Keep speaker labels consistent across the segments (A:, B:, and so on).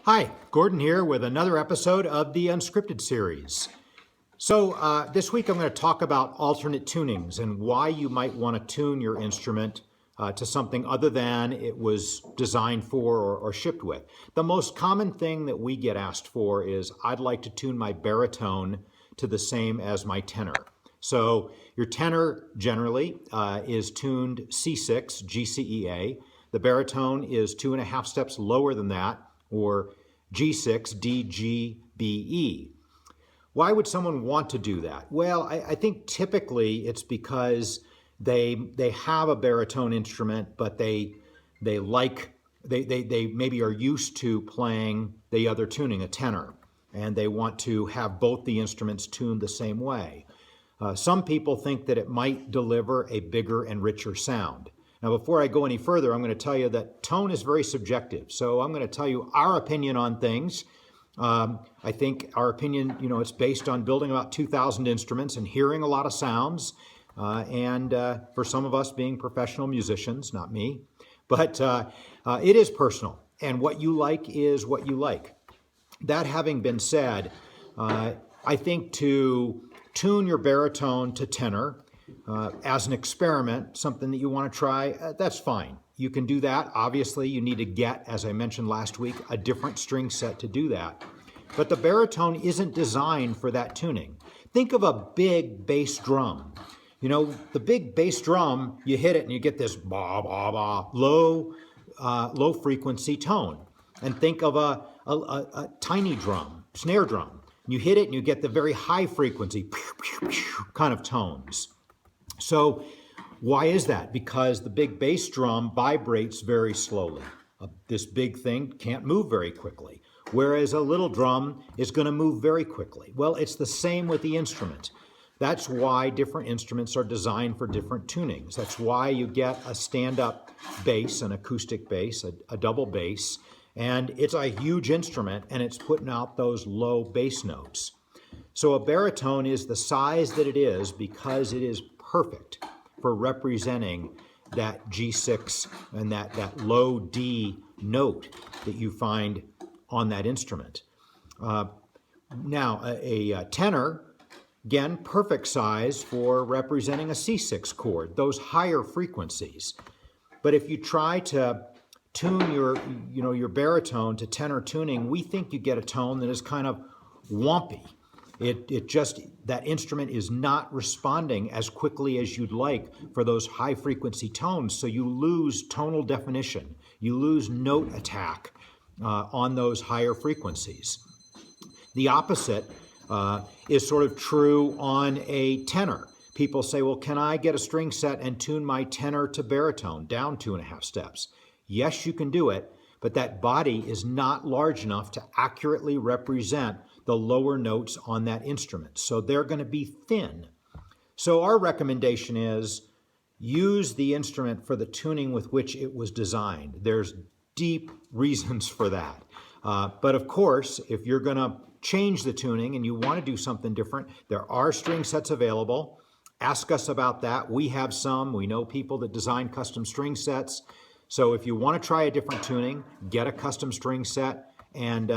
A: Hi, Gordon here with another episode of the Unscripted series. So this week I'm going to talk about alternate tunings and why you might want to tune your instrument to something other than it was designed for or shipped with. The most common thing that we get asked for is, I'd like to tune my baritone to the same as my tenor. So your tenor generally is tuned C6, GCEA. The baritone is 2.5 steps lower than that, or G6, DGBE. Why would someone want to do that? Well, I think typically it's because they have a baritone instrument, but they maybe are used to playing the other tuning, a tenor, and they want to have both the instruments tuned the same way. Some people think that it might deliver a bigger and richer sound. Now, before I go any further, I'm going to tell you that tone is very subjective. So I'm going to tell you our opinion on things. I think our opinion, it's based on building about 2,000 instruments and hearing a lot of sounds. And for some of us being professional musicians, not me, but it is personal. And what you like is what you like. That having been said, I think to tune your baritone to tenor, as an experiment, something that you want to try, that's fine. You can do that. Obviously, you need to get, as I mentioned last week, a different string set to do that. But the baritone isn't designed for that tuning. Think of a big bass drum. The big bass drum, you hit it and you get this ba ba ba low frequency tone. And think of a tiny drum, snare drum. You hit it and you get the very high frequency kind of tones. So why is that? Because the big bass drum vibrates very slowly. This big thing can't move very quickly, whereas a little drum is going to move very quickly. Well, it's the same with the instrument. That's why different instruments are designed for different tunings. That's why you get a stand-up bass, an acoustic bass, a double bass, and it's a huge instrument and it's putting out those low bass notes. So a baritone is the size that it is because it is perfect for representing that G6 and that low D note that you find on that instrument. Now, a tenor, again, perfect size for representing a C6 chord, those higher frequencies. But if you try to tune your baritone to tenor tuning, we think you get a tone that is kind of wompy. That instrument is not responding as quickly as you'd like for those high frequency tones. So you lose tonal definition. You lose note attack on those higher frequencies. The opposite is sort of true on a tenor. People say, well, can I get a string set and tune my tenor to baritone down 2.5 steps? Yes, you can do it, but that body is not large enough to accurately represent the lower notes on that instrument. So they're going to be thin. So our recommendation is use the instrument for the tuning with which it was designed. There's deep reasons for that. But of course, if you're going to change the tuning and you want to do something different, there are string sets available. Ask us about that. We have some. We know people that design custom string sets. So if you want to try a different tuning, get a custom string set and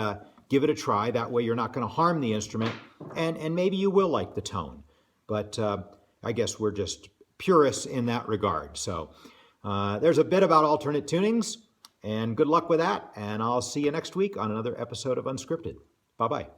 A: give it a try. That way you're not going to harm the instrument, and maybe you will like the tone. But I guess we're just purists in that regard. So there's a bit about alternate tunings, and good luck with that. And I'll see you next week on another episode of Unscripted. Bye-bye.